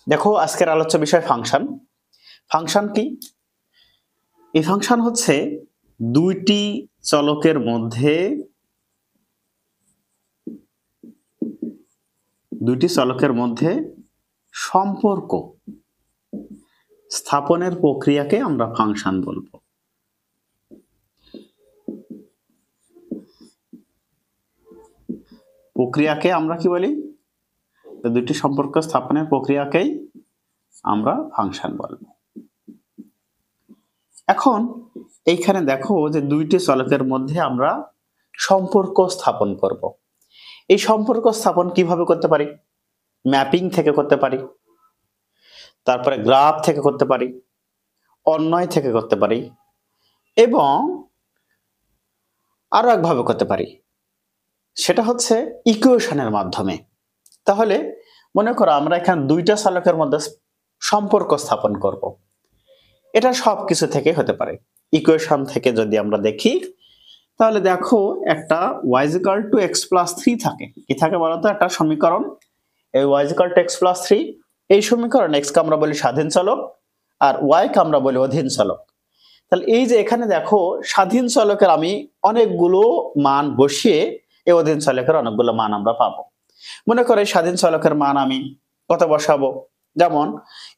দেখো আজকের আলোচ্য বিষয় ফাংশন। ফাংশন কি? এই ফাংশন হচ্ছে দুইটি চলকের মধ্যে সম্পর্ক স্থাপনের প্রক্রিয়াকে আমরা ফাংশন বলবো। প্রক্রিয়াকে আমরা কি বলি? দুইটি সম্পর্ক স্থাপনের প্রক্রিয়াকেই আমরা ফাংশন বলবো। এখন এইখানে দেখো যে দুইটি চলকের মধ্যে আমরা সম্পর্ক স্থাপন করব। এই সম্পর্ক স্থাপন কিভাবে করতে পারি? ম্যাপিং থেকে করতে পারি, তারপরে গ্রাফ থেকে করতে পারি, অন্বয় থেকে করতে পারি, এবং আরো একভাবে করতে পারি, সেটা হচ্ছে ইকুয়েশনের মাধ্যমে। তাহলে মনে করো আমরা এখানে দুইটা চলকের মধ্যে সম্পর্ক স্থাপন করব। এটা সবকিছু থেকে হতে পারে। ইকুয়েশন থেকে যদি আমরা দেখি তাহলে দেখো একটা y = x+3 থাকে। কি থাকে বলতো? একটা সমীকরণ, এই y = x+3, এই সমীকরণ x কে আমরা বলি স্বাধীন চলক আর y কে আমরা বলি অধীন চলক। তাহলে এই যে এখানে দেখো স্বাধীন চলকের আমি অনেকগুলো মান বসিয়ে এই অধীন চলকের অনেকগুলো মান আমরা পাবো। মনে করো এই স্বাধীন চলকের মান আমি কত বসাবো? যেমন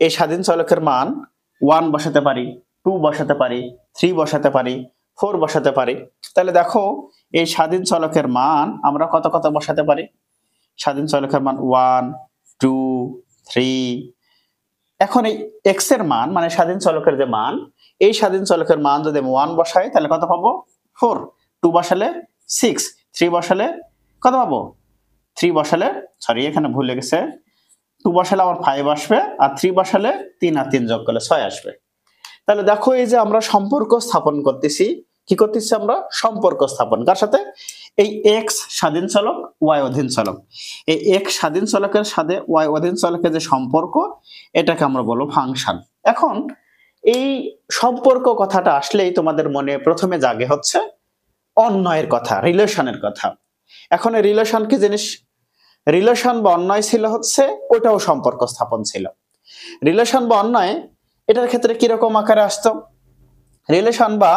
এই স্বাধীন চলকের মান 1 বসাতে পারি, 2 বসাতে পারি, 3 বসাতে পারি, 4 বসাতে পারি। তাহলে দেখো এই স্বাধীন চলকের মান আমরা কত কত বসাতে পারি? স্বাধীন চলকের মান 1, 2, 3। এখন এই x এর মান মানে স্বাধীন চলকের যে মান, এই স্বাধীন চলকের মান যদি আমি 1 বসাই তাহলে কত পাবো? 4। 2 বসালে 6, 3 বসালে কত পাবো? 3 বসালে, সরি এখানে ভুল হয়ে গেছে, 2 বসালে আমার 5 আসবে, আর 3 বসালে 3 আর 3 যোগ করলে 6 আসবে। তাহলে দেখো এই যে আমরা সম্পর্ক স্থাপন করতেছি, কি করতেছি আমরা? সম্পর্ক স্থাপন। কার সাথে? এই x স্বাধীন চলক, y অধীন চলক। এই x স্বাধীন চলকের সাথে y অধীন চলকের যে সম্পর্ক, এটাকে আমরা বলবো ফাংশন। এখন এই সম্পর্ক কথাটা আসলেই তোমাদের মনে প্রথমে জাগে হচ্ছে অন্বয়ের কথা, রিলেশনের কথা। এখন এই রিলেশন কি জিনিস? রিলেশন বা অন্বয় ছিল হচ্ছে ওটাও সম্পর্ক স্থাপন ছিল। রিলেশন বা অন্বয় এটার ক্ষেত্রে কিরকম আকারে আসতো? রিলেশন বা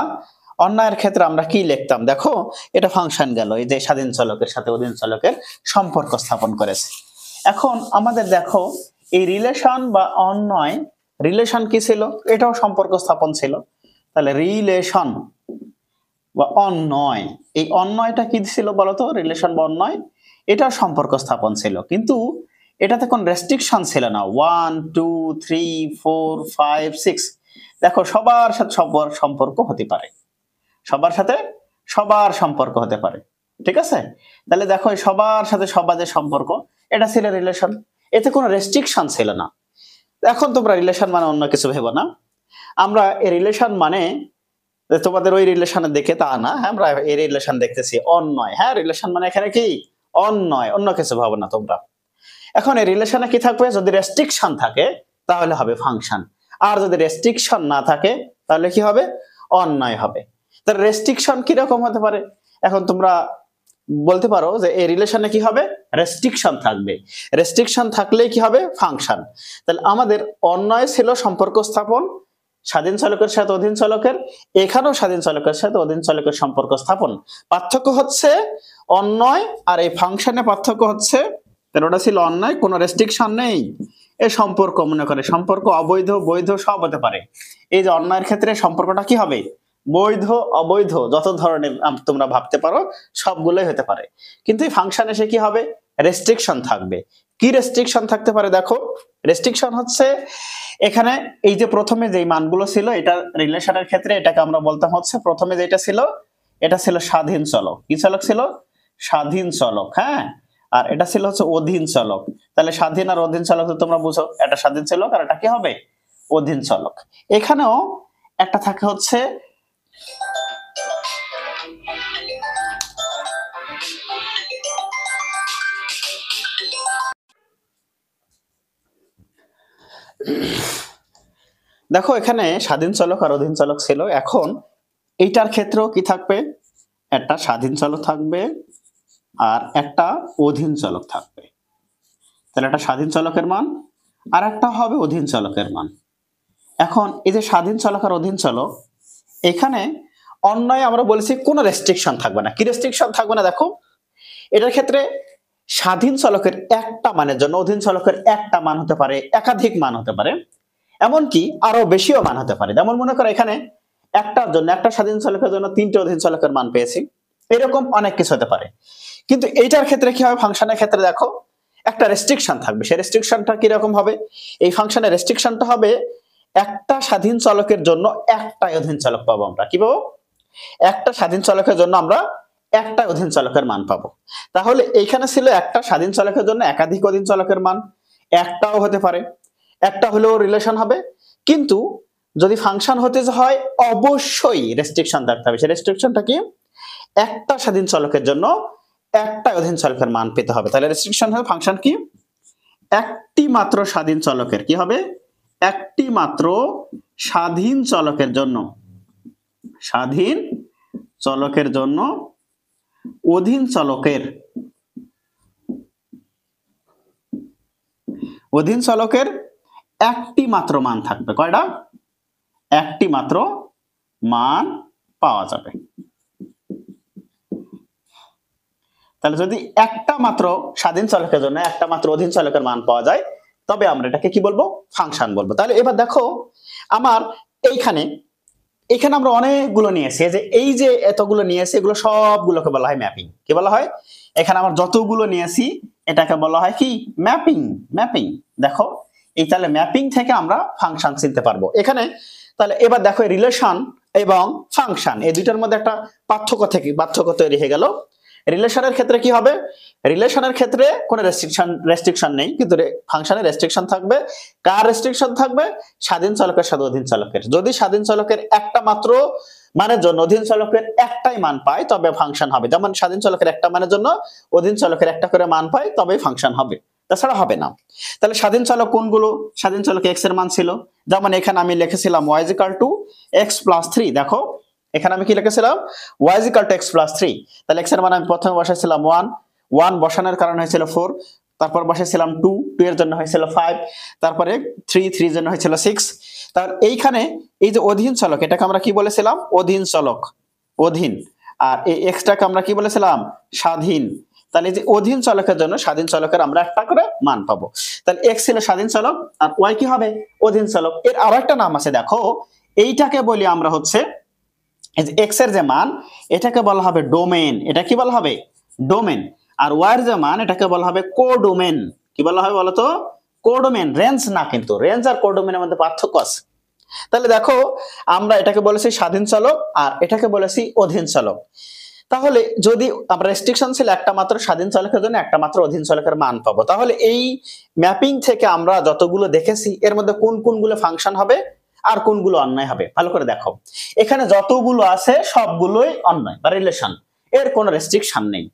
অন্বয়ের ক্ষেত্রে আমরা কি লিখতাম? দেখো এটা ফাংশন গেল, এই যে স্বাধীন চলকের সাথে অধীন চলকের সম্পর্ক স্থাপন করেছে। এখন আমাদের দেখো এই রিলেশন বা অন্বয়, রিলেশন কি ছিল? এটাও সম্পর্ক স্থাপন ছিল। তাহলে রিলেশন বা অন্বয়, এই অন্বয়টা কি ছিল বলতো? রিলেশন বা অন্বয় এটা সম্পর্ক স্থাপন ছিল, কিন্তু এটাতে কোন রেস্ট্রিকশন ছিল না। 1, 2, 3, 4, 5, 6, দেখো সবার সাথে সবার সম্পর্ক হতে পারে, সবার সাথে সবার সম্পর্ক হতে পারে, ঠিক আছে? তাহলে দেখো এই সবার সাথে সবার যে সম্পর্ক, এটা ছিল রিলেশন, এতে কোনো রেস্ট্রিকশন ছিল না। এখন তোমরা রিলেশন মানে অন্য কিছু ভেবো না। আমরা এই রিলেশন মানে তোমাদের ওই রিলেশনে দেখে তা না, হ্যাঁ আমরা এই রিলেশন দেখতেছি অন্যয়। হ্যাঁ রিলেশন মানে এখানে কি? অন্যয়, অন্য কিছু ভাবো না তোমরা। এখন এই রিলেশনে কি থাকবে? যদি রেস্ট্রিকশন থাকে তাহলে হবে ফাংশন, আর যদি রেস্ট্রিকশন না থাকে তাহলে কি হবে? অন্যয় হবে। তাহলে রেস্ট্রিকশন কি রকম হতে পারে? এখন তোমরা বলতে পারো যে এই রিলেশনে কি হবে? রেস্ট্রিকশন থাকবে। রেস্ট্রিকশন থাকলে কি হবে? ফাংশন। তাহলে আমাদের অন্যয় ছিল সম্পর্ক স্থাপন স্বাধীন চলকের সাথে অধীন চলকের, এখানেও স্বাধীন চলকের সাথে অধীন চলকের সম্পর্ক স্থাপন। পার্থক্য হচ্ছে অন্যয় আর এই ফাংশনে পার্থক্য হচ্ছে, ওটা ছিল অন্যয়, কোনো রেস্ট্রিকশন নেই। এই সম্পর্ক মনে করে সম্পর্ক অবৈধ বৈধ সব হতে পারে। এই যে অন্যয়ের ক্ষেত্রে সম্পর্কটা কি হবে? বৈধ অবৈধ যত ধরনের তোমরা ভাবতে পারো সবগুলোই হতে পারে। কিন্তু এই ফাংশন এসে কি হবে? রেস্ট্রিকশন থাকবে। কি রেস্ট্রিকশন থাকতে পারে? দেখো রেস্ট্রিকশন হচ্ছে এখানে এই যে প্রথমে যে মানগুলো ছিল, এটা রিলেশনের ক্ষেত্রে এটাকে আমরা বলতাম হচ্ছে, প্রথমে যেটা ছিল এটা ছিল স্বাধীন চলক। কি চলক ছিল? স্বাধীন চলক। হ্যাঁ, আর এটা ছিল হচ্ছে অধীন চলক। তাহলে স্বাধীন আর অধীন চলক তো তোমরা বুঝো, এটা স্বাধীন চলক আর এটা কি হবে? অধীন চলক। এখানেও একটা থাকে হচ্ছে দেখো এখানে স্বাধীন চলক আর অধীন চলক ছিল। এখন এইটার ক্ষেত্রেও কি থাকবে? একটা স্বাধীন চলক থাকবে আর একটা অধীন চলক থাকবে। তাহলে একটা স্বাধীন চলকের মান আর একটা হবে অধীন চলকের মান। এখন এই যে স্বাধীন চলক আর অধীন চলক, এখানে অন্যায় আমরা বলেছি কোনো রেস্ট্রিকশন থাকবে না। কি রেস্ট্রিকশন থাকবে না? দেখো এটার ক্ষেত্রে স্বাধীন চলকের একটা মানের জন্য অধীন চলকের একটা মান হতে পারে, একাধিক মান হতে পারে, এমনকি আরো বেশিও মান হতে পারে। যেমন মনে করো এখানে একটার জন্য, একটা স্বাধীন চলকের জন্য তিনটে অধীন চলকের মান পেয়েছি, এরকম অনেক কিছু হতে পারে। কিন্তু এইটার ক্ষেত্রে কি হবে? ফাংশনের ক্ষেত্রে দেখো একটা রেস্ট্রিকশন থাকবে। সেই রেস্ট্রিকশনটা কিরকম হবে? এই ফাংশনের রেস্ট্রিকশনটা হবে একটা স্বাধীন চলকের জন্য একটাই অধীন চলক পাবো। আমরা কি পাবো? একটা স্বাধীন চলকের জন্য আমরা একটা অধীন চলকের মান পাবো। তাহলে এইখানে ছিল একটা স্বাধীন চলকের জন্য একাধিক অধীন চলকের মান, একটাও হতে পারে, একটা হলেও রিলেশন হবে। কিন্তু যদি ফাংশন হতে হয় অবশ্যই রেস্ট্রিকশন থাকতে হবে। সেই রেস্ট্রিকশনটা কি? একটা স্বাধীন চলকের জন্য একটা অধীন চলকের মান পেতে হবে। তাহলে রেস্ট্রিকশন হবে ফাংশন কি? একটি মাত্র স্বাধীন চলকের কি হবে? একটি মাত্র স্বাধীন চলকের জন্য, স্বাধীন চলকের জন্য অধীন চলকের, অধীন চলকের একটি মাত্র মান থাকবে। কয়টা? একটি মাত্র মান পাওয়া যাবে। তাহলে যদি একটা মাত্র স্বাধীন চলকের জন্য একটা মাত্র অধীন চলকের মান পাওয়া যায়, তবে আমরা এটাকে কি বলবো? ফাংশন বলবো। তাহলে এবার দেখো আমার এইখানে আমরা অনেকগুলো নিয়েছি, যে এই যে এতগুলো নিয়েছি এগুলো সবগুলোকে বলা হয় ম্যাপিং। কি বলা হয়? এখানে আমরা যতগুলো নিয়েছি এটাকে বলা হয় কি? ম্যাপিং। ম্যাপিং। দেখো এই তাহলে ম্যাপিং থেকে আমরা ফাংশন চিনতে পারবো এখানে। তাহলে এবার দেখো রিলেশন এবং ফাংশন এই দুইটার মধ্যে একটা পার্থক্য তৈরি হয়ে গেল। রিলেশনের ক্ষেত্রে কি হবে? রিলেশনের ক্ষেত্রে কোনো রেস্ট্রিকশন নেই, কিন্তু ফাংশনের রেস্ট্রিকশন থাকবে। কার রেস্ট্রিকশন থাকবে? স্বাধীন চলকের সাথে অধীন চলকের। যদি স্বাধীন চলকের একটা মাত্র মানের জন্য অধীন চলকের একটাই মান পায় তবে ফাংশন হবে। যেমন স্বাধীন চলকের একটা মানের জন্য অধীন চলকের একটা করে মান পায় তবেই ফাংশন হবে, তাছাড়া হবে না। তাহলে স্বাধীন চলক কোনগুলো? স্বাধীন চলকে এক্স এর মান ছিল, যেমন এখানে আমি লিখেছিলাম y = x + 3। দেখো এখানে আমি কি লিখেছিলাম? y = x + 3। তাহলে x এর মান আমি প্রথমে বসাইছিলাম 1 বসানোর কারণ হয়েছিল 4, তারপর বসাইছিলাম 2 এর জন্য হয়েছিল 5, তারপরে 3 এর জন্য হয়েছিল 6। তার এইখানে এই যে অধীন চলক, এটাকে আমরা কি বলেছিলাম? অধীন চলক, অধীন। আর এই এক্সটাকে আমরা কি বলেছিলাম? স্বাধীন। তাহলে যে অধীন চলকের জন্য স্বাধীন চলকের আমরা একটা করে মান পাবো। তাহলে x ছিল স্বাধীন চলক আর y কি হবে? অধীন চলক। এর আরো একটা নাম আছে, দেখো এইটাকে বলি আমরা হচ্ছে এই যে x এর যে মান এটাকে বলা হবে ডোমেন। এটা কি বলা হবে? ডোমেন। আর y এর যে মান এটাকে বলা হবে কোডোমেন। কি বলা হবে বলতো? কোডোমেন। রেঞ্জ না, কিন্তু রেঞ্জ আর কোডোমেনের মধ্যে পার্থক্য আছে। তাহলে দেখো আমরা এটাকে বলেছি স্বাধীন চলক আর এটাকে বলেছি অধীন চলক। তাহলে যদি আমরা রেস্ট্রিকশন ছিল একটা মাত্র স্বাধীন চলকের জন্য একটা মাত্র অধীন চলকের মান পাবো, তাহলে এই ম্যাপিং থেকে আমরা যতগুলো দেখেছি এর মধ্যে কোন কোনগুলো ফাংশন হবে আর কোনগুলো অন্যায় হবে ভালো করে দেখো। এখানে যতগুলো আছে সবগুলোই অন্যায় বা রিলেশন, এর কোনো রেস্ট্রিকশন নেই,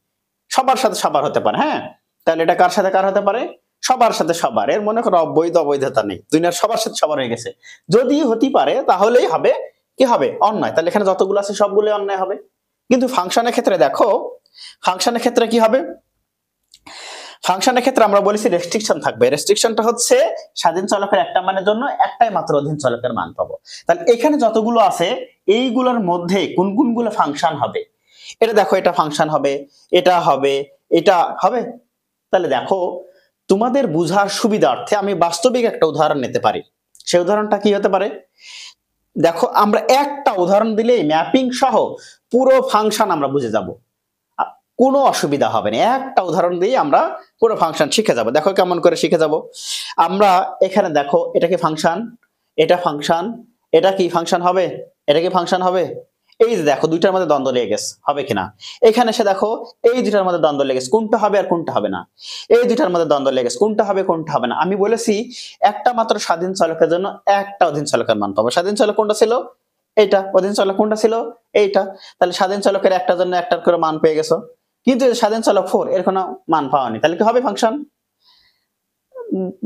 সবার সাথে সবার হতে পারে। হ্যাঁ, তাহলে এটা কার সাথে কার হতে পারে? সবার সাথে সবার। এর মনে করো অবৈধ অবৈধতা নেই, দুনিয়ার সবার সাথে সবার হয়ে গেছে। যদি হতে পারে তাহলেই হবে কি? হবে অন্যায়। তাহলে এখানে যতগুলো আছে সবগুলোই অন্যায় হবে। কিন্তু ফাংশনের ক্ষেত্রে দেখো, ফাংশনের ক্ষেত্রে কি হবে? ফাংশনের ক্ষেত্রে আমরা বলেছি রেস্ট্রিকশন থাকবে। রেস্ট্রিকশনটা হচ্ছে স্বাধীন চলকের একটা মানের জন্য একটাই মাত্র অধীন চলকের মান পাবো। তাহলে এখানে যতগুলো আছে এইগুলোর মধ্যে কোন কোনগুলো ফাংশন হবে? এটা দেখো, এটা ফাংশন হবে, এটা হবে, এটা হবে। তাহলে দেখো তোমাদের বুঝার সুবিধার্থে আমি বাস্তবিক একটা উদাহরণ নিতে পারি। সেই উদাহরণটা কি হতে পারে? দেখো আমরা একটা উদাহরণ দিলেই ম্যাপিং সহ পুরো ফাংশন আমরা বুঝে যাব, কোনো অসুবিধা হবে না। একটা উদাহরণ দিয়ে আমরা পুরো ফাংশন শিখে যাব। দেখো কেমন করে শিখে যাব আমরা। এখানে দেখো এটা কি ফাংশন, এটা ফাংশন, এটা কি ফাংশন হবে, এটা কি ফাংশন হবে। এই যে দেখো দুইটার মধ্যে দ্বন্দ্ব লেগে গেছে, হবে কিনা? এখানে এসে দেখো এই দুইটার মধ্যে দ্বন্দ্ব লেগে গেছে, কোনটা হবে আর কোনটা হবে না। এই দুইটার মধ্যে দ্বন্দ্ব লেগে গেছে, কোনটা হবে কোনটা হবে না। আমি বলেছি একটা মাত্র স্বাধীন চলকের জন্য একটা অধীন চলকের মান পাবো। স্বাধীন চলক কোনটা ছিল? এইটা। অধীন চলক কোনটা ছিল? এইটা। তাহলে স্বাধীন চলকের একটার জন্য একটার করে মান পেয়ে গেছো, কিন্তু স্বাধীন চলক 4 এর কোনো মান পাওয়ানি। তাহলে কি হবে? ফাংশন।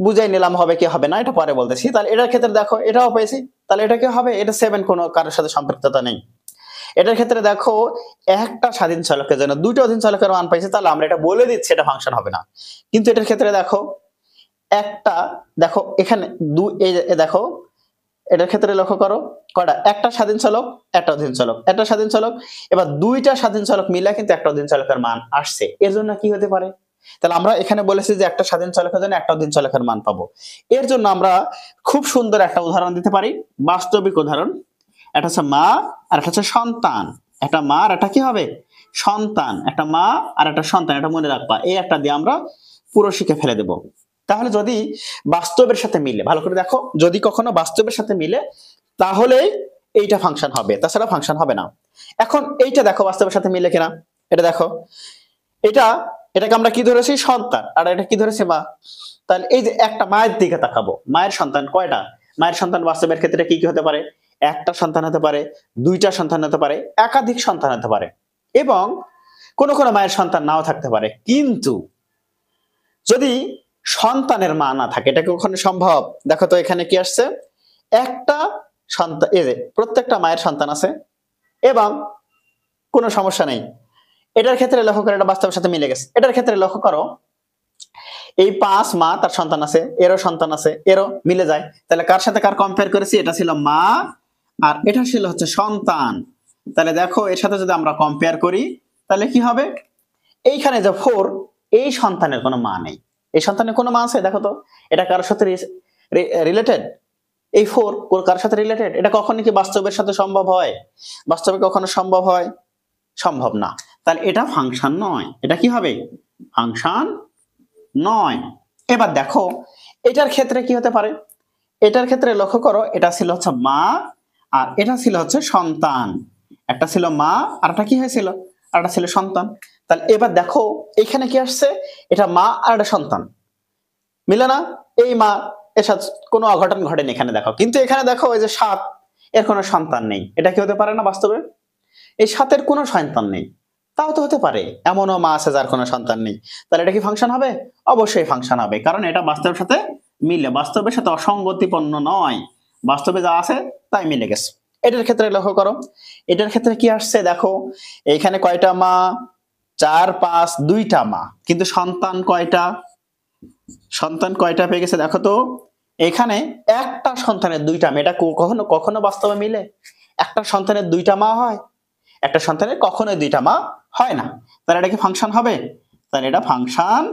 বুঝাই নিলাম হবে কি হবে না, এটা পরে বলতেছি। তাহলে এটার ক্ষেত্রে দেখো এটাও পেয়েছি, তাহলে এটা কি হবে? এটা 7, কোনো কারোর সাথে সম্পৃক্ততা নেই। এটার ক্ষেত্রে দেখো একটা স্বাধীন চলকের জন্য দুটো অধীন চলকের মান পাইছে, তাহলে আমরা এটা বলে দিচ্ছি এটা ফাংশন হবে না। কিন্তু এটার ক্ষেত্রে দেখো একটা দেখো এখানে এই দেখো এটার ক্ষেত্রে লক্ষ্য করো কয়টা, একটা স্বাধীন চলক একটা অধীন চলক, একটা স্বাধীন চলক, এবার দুইটা স্বাধীন চলক মিলে কিন্তু একটা অধীন চলকের মান আসছে। এর জন্য কি হতে পারে, তাহলে আমরা এখানে বলেছি যে একটা স্বাধীন চলকের জন্য একটা অধীন চলকের মান পাবো। এর জন্য আমরা খুব সুন্দর একটা উদাহরণ দিতে পারি, বাস্তবিক উদাহরণ। এটা হচ্ছে মা আর একটা হচ্ছে সন্তান, একটা মা আর একটা কি হবে সন্তান, একটা মা আর একটা সন্তান, এটা মনে রাখবা। এই একটা দিয়ে আমরা পুরো শিখে ফেলে দেব। তাহলে যদি বাস্তবের সাথে মিলে, ভালো করে দেখো, যদি কখনো বাস্তবের সাথে মিলে তাহলে এইটা ফাংশন হবে, তাছাড়া ফাংশন হবে না। এখন এইটা দেখো বাস্তবের সাথে মিলে কিনা, এটা দেখো, এটাকে আমরা কি ধরেছি সন্তান, আর এটা কি ধরেছি মা। তাহলে এই যে একটা মায়ের দিকে তাকাবো, মায়ের সন্তান কয়টা, মায়ের সন্তান বাস্তবের ক্ষেত্রে কি কি হতে পারে, একটা সন্তান হতে পারে, দুইটা সন্তান হতে পারে, একাধিক সন্তান হতে পারে, এবং কোন কোন মায়ের সন্তান নাও থাকতে পারে। কিন্তু যদি সন্তানের মা না থাকে, এটা কি কখনো সম্ভব? দেখো তো এখানে কি আসছে, একটা সন্তান, এই যে প্রত্যেকটা মায়ের সন্তান আছে এবং কোনো সমস্যা নেই। এটার ক্ষেত্রে লক্ষ্য করো, এটা বাস্তবের সাথে মিলে গেছে। এটার ক্ষেত্রে লক্ষ্য করো, এই 5 মা তার সন্তান আছে, এরও সন্তান আছে, এরও মিলে যায়। তাহলে কার সাথে কার কম্পেয়ার করেছি, এটা ছিল মা আর এটা ছিল হচ্ছে সন্তান। তাহলে দেখো এর সাথে যদি আমরা কম্পেয়ার করি তাহলে কি হবে, এইখানে যে 4, এই সন্তানের কোনো মা নেই। এই সন্তানের কোনো মা আছে দেখো তো, এটা কার সাথে রিলেটেড, এই 4 কার সাথে রিলেটেড, এটা কখনো কি বাস্তবের সাথে সম্ভব হয়? বাস্তবে কখনো সম্ভব হয়? সম্ভব না। তাহলে এটা ফাংশন নয়, এটা কি হবে ফাংশন নয়। এবার দেখো এটার ক্ষেত্রে কি হতে পারে, এটার ক্ষেত্রে লক্ষ্য করো, এটা ছিল হচ্ছে মা আর এটা ছিল হচ্ছে সন্তান, একটা ছিল মা আর একটা কি হয়েছিল, আর একটা ছিল সন্তান। তাহলে এবার দেখো এখানে কি আসছে, এটা মা আর একটা সন্তান মিলে না, এই মা এর সাথে কোনো অঘটন ঘটেনি এখানে দেখো। কিন্তু এখানে দেখো এই যে 7, এর কোনো সন্তান নেই, এটা কি হতে পারে না বাস্তবে, এই 7-এর কোনো সন্তান নেই। তাও তো হতে পারে এমনও মা আছে যার কোনো সন্তান নেই, তাহলে এটা কি ফাংশন হবে? অবশ্যই ফাংশন হবে, কারণ এটা বাস্তবের সাথে মিলে, বাস্তবের সাথে অসঙ্গতিপূর্ণ নয়, বাস্তবে যা আছে তাই মিলে গেছে। এটার ক্ষেত্রে লক্ষ্য করো, এটার ক্ষেত্রে কি আসছে দেখো, এখানে কয়টা মা, 4 5 2টা মা, কিন্তু সন্তান কয়টা, সন্তান কয়টা পেয়ে গেছে দেখো তো, এখানে একটা সন্তানের 2টা মা, এটা কখনো কখনো বাস্তবে মিলে? একটা সন্তানের 2টা মা হয়? একটা সন্তানের কখনোই 2টা মা হয় না। তাহলে এটা কি ফাংশন হবে? তাহলে এটা ফাংশন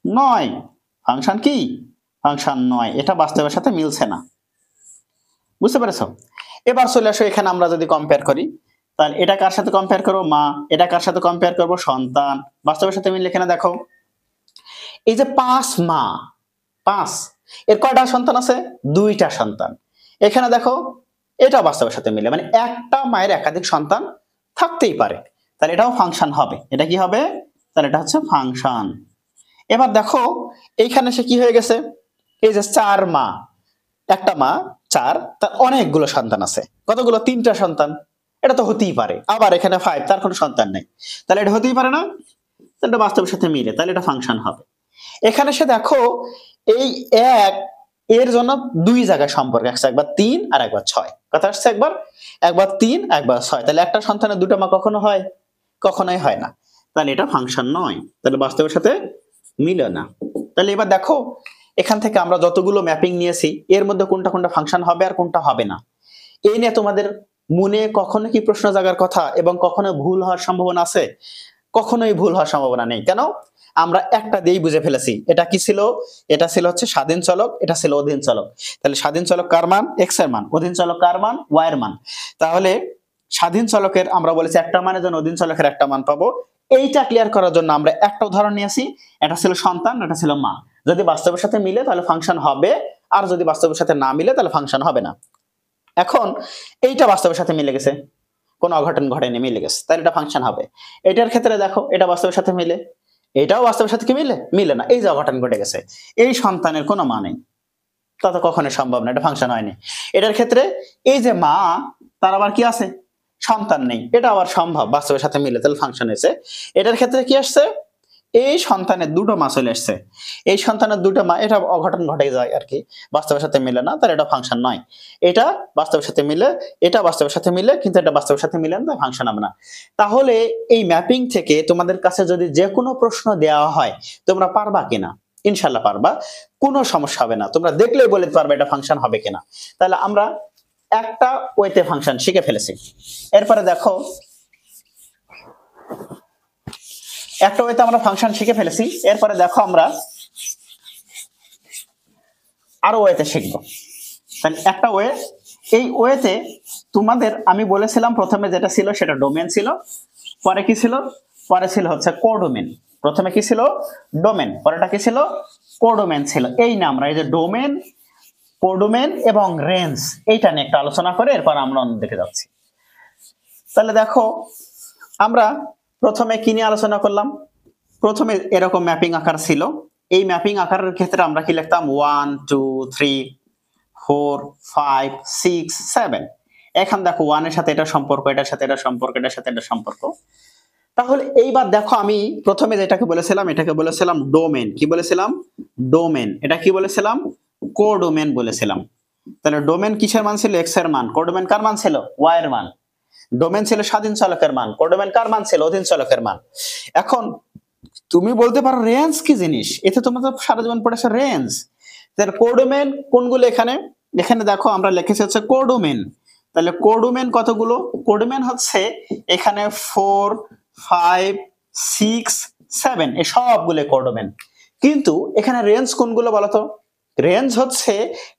নয়, ফাংশন কি ফাংশন নয়, এটা বাস্তবের সাথে মিলছে না। বুঝতে পেরেছো? এবার চলে আসো এখানে আমরা যদি কম্পেয়ার করি, তাহলে এটা কার সাথে কম্পেয়ার করবো, মা, এটা কার সাথে কম্পেয়ার করবো, সন্তান, বাস্তবের সাথে মিললে কিনা দেখো। এই যে 5 মা, 5, এর কয়টা সন্তান আছে, 2টা সন্তান। এখানে দেখো এটা বাস্তবের সাথে মিলে, মানে একটা মায়ের একাধিক সন্তান থাকতেই পারে, তাহলে এটাও ফাংশন হবে। এটা কি হবে, তাহলে এটা হচ্ছে ফাংশন। এবার দেখো এইখানে সে কি হয়ে গেছে, এই যে 4 মা, একটা মা 4, তার অনেকগুলো সন্তান আছে, কতগুলো, 3টা সন্তান, এটা তো হতেই পারে। আবার এখানে 5, তার কোনো সন্তান নেই, তাহলে এটা হতেই পারে না, তাহলে এটা বাস্তবের সাথে মিলে, তাহলে এটা ফাংশন হবে। এখানে সে দেখো এই 1 এর জন্য 2 জায়গায় সম্পর্ক আসছে, একবার 3 আর একবার 6, কথা আসছে, একবার 3 একবার 6, তাহলে একটা সন্তানের 2টা মা কখনো হয়, কখনোই হয় না, তাহলে এটা ফাংশন নয়, তাহলে বাস্তবের সাথে মিলে না। তাহলে এবার দেখো এখান থেকে আমরা যতগুলো ম্যাপিং নিয়েছি এর মধ্যে কোনটা কোনটা ফাংশন হবে আর কোনটা হবে না, এই নিয়ে তোমাদের মনে কখনো কি প্রশ্ন জাগার কথা এবং কখনো ভুল হওয়ার সম্ভাবনা আছে? কখনোই ভুল হওয়ার সম্ভাবনা নেই। কেন? আমরা একটা দিয়েই বুঝে ফেলেছি, এটা কি ছিল, এটা ছিল হচ্ছে স্বাধীন চলক, এটা ছিল অধীন চলক। তাহলে স্বাধীন চলক কার মান, x এর মান, অধীন চলক কার মান, y এর মান। তাহলে স্বাধীন চলকের আমরা বলেছি একটা মানের জন্য অধীন চলকের একটা মান পাবো। এইটা ক্লিয়ার করার জন্য আমরা একটা উদাহরণ নিয়েছি, এটা ছিল সন্তান, এটা ছিল মা। যদি বাস্তবের সাথে মিলে তাহলে ফাংশন হবে, আর যদি বাস্তবের সাথে না মিলে তাহলে ফাংশন হবে না। এখন এইটা বাস্তবের সাথে মিলে গেছে, কোনো অঘটন ঘটেনি, মিলে গেছে, তাহলে এটা ফাংশন হবে। এটার ক্ষেত্রে দেখো এটা বাস্তবের সাথে মিলে, এটাও বাস্তবের সাথে কি মিলে না, এই যে অঘটন ঘটে গেছে, এই সন্তানের কোনো মা নেই, তা তো কখনোই সম্ভব না, এটা ফাংশন হয়নি। এটার ক্ষেত্রে এই যে মা, তার আবার কি আছে, সন্তান নেই, এটা আবার সম্ভব, বাস্তবের সাথে মিলে, তাহলে ফাংশন হয়েছে। এটার ক্ষেত্রে কি আসছে, এই সন্তানের 2টো মা চলে আসছে, এই সন্তানের 2টো মা, এটা অঘটন ঘটে যায় আর কি, বাস্তবের সাথে মিলে না, তাহলে এটা ফাংশন নয়। এটা বাস্তবের সাথে মিলে, এটা বাস্তবের সাথে মিলে, কিন্তু এটা বাস্তবের সাথে মিলে না, ফাংশন হবে না। তাহলে এই ম্যাপিং থেকে তোমাদের কাছে যদি যে কোনো প্রশ্ন দেওয়া হয় তোমরা পারবা কিনা, ইনশাল্লাহ পারবা, কোনো সমস্যা হবে না, তোমরা দেখলেই বলে দিতে পারবে এটা ফাংশন হবে কিনা। তাহলে আমরা একটা ওয়েতে ফাংশন শিখে ফেলেছি। এরপরে দেখো একটা ওয়েতে আমরা ফাংশন শিখে ফেলেছি, এরপরে দেখো আমরা আরো ওয়েতে শিখবো। তাহলে একটা ওয়ে, এই ওয়েতে তোমাদের আমি বলেছিলাম প্রথমে যেটা ছিল সেটা ডোমেন ছিল, পরে কি ছিল, পরে ছিল হচ্ছে কোডোমেন। প্রথমে কি ছিল, ডোমেন, পরেটা কি ছিল, কোডোমেন ছিল। এই না আমরা এই যে ডোমেন, কোডোমেন এবং রেঞ্জ এইটা নিয়ে একটা আলোচনা করে এরপর আমরা অন্যদিকে যাচ্ছি। তাহলে দেখো আমরা প্রথমে কি নিয়ে আলোচনা করলাম, প্রথমে এরকম ম্যাপিং আকার ছিল, এই ম্যাপিং আকারের ক্ষেত্রে আমরা কি লিখতাম 1 2 3 4 5 6 7। এখন দেখো 1 এর সাথে এটা সম্পর্ক, এটার সাথে এটা সম্পর্ক, এটার সাথে এটা সম্পর্ক। তাহলে এইবার দেখো আমি প্রথমে যেটাকে বলেছিলাম এটাকে বলেছিলাম ডোমেন, কি বলেছিলাম, ডোমেন। এটা কি বলেছিলাম, কোডোমেন বলেছিলাম। তাহলে ডোমেন কিসের মান ছিল, এক্স এর মান, কোডোমেন কার মান ছিল, ওয়াই এর মান। ডোমেন ছিল স্বাধীন চলকের মান, কোডোমেন কার মান ছিল, অধীন চলকের মান। এখন তুমি বলতে পারো রেঞ্জ কি জিনিস, এতে তোমরা তো সারা জীবন পড়েছো রেঞ্জ। তাহলে কোডোমেন কোনগুলো, এখানে এখানে দেখো আমরা লিখেছি হচ্ছে কোডোমেন। তাহলে কোডোমেন কতগুলো, কোডোমেন হচ্ছে এখানে 4 5 6 7 এই সবগুলো কোডোমেন। কিন্তু এখানে রেঞ্জ কোনগুলো বলতো, রেঞ্জ হচ্ছে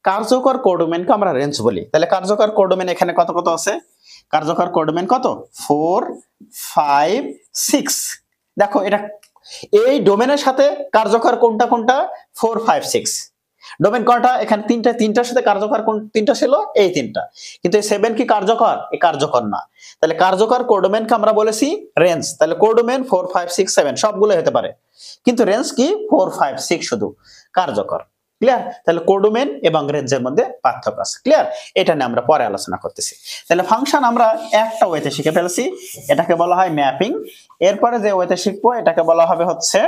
কার্যকর কোডোমেনকে আমরা রেঞ্জ বলি। তাহলে কার্যকর কোডোমেন এখানে কত কত আছে, কার্যকর কোডোমেন কত 4 5 6। দেখো এটা এই ডোমেনের সাথে কার্যকর কোনটা কোনটা 4 5 6। ডোমেন কয়টা, এখানে তিনটা, তিনটার সাথে কার্যকর কোন তিনটা ছিল, এই তিনটা। কিন্তু এই 7 কি কার্যকর, এই কার্যকর না। তাহলে কার্যকর কোডোমেনকে আমরা বলেছি রেঞ্জ। তাহলে কোডোমেন 4 5 6 7 সবগুলো হতে পারে, কিন্তু রেঞ্জ কি 4 5 6 শুধু কার্যকর। ক্লিয়ার? তাহলে কোডোমেন এবং রেঞ্জের মধ্যে পার্থক্য আছে। ক্লিয়ার? এটা নিয়ে আমরা পরে আলোচনা করতেছি। তাহলে ফাংশন আমরা একটা ওয়েতে শিখে ফেলেছি, এটাকে বলা হয় ম্যাপিং। এরপরে যে ওয়েতে শিখবো এটাকে বলা হবে হচ্ছে,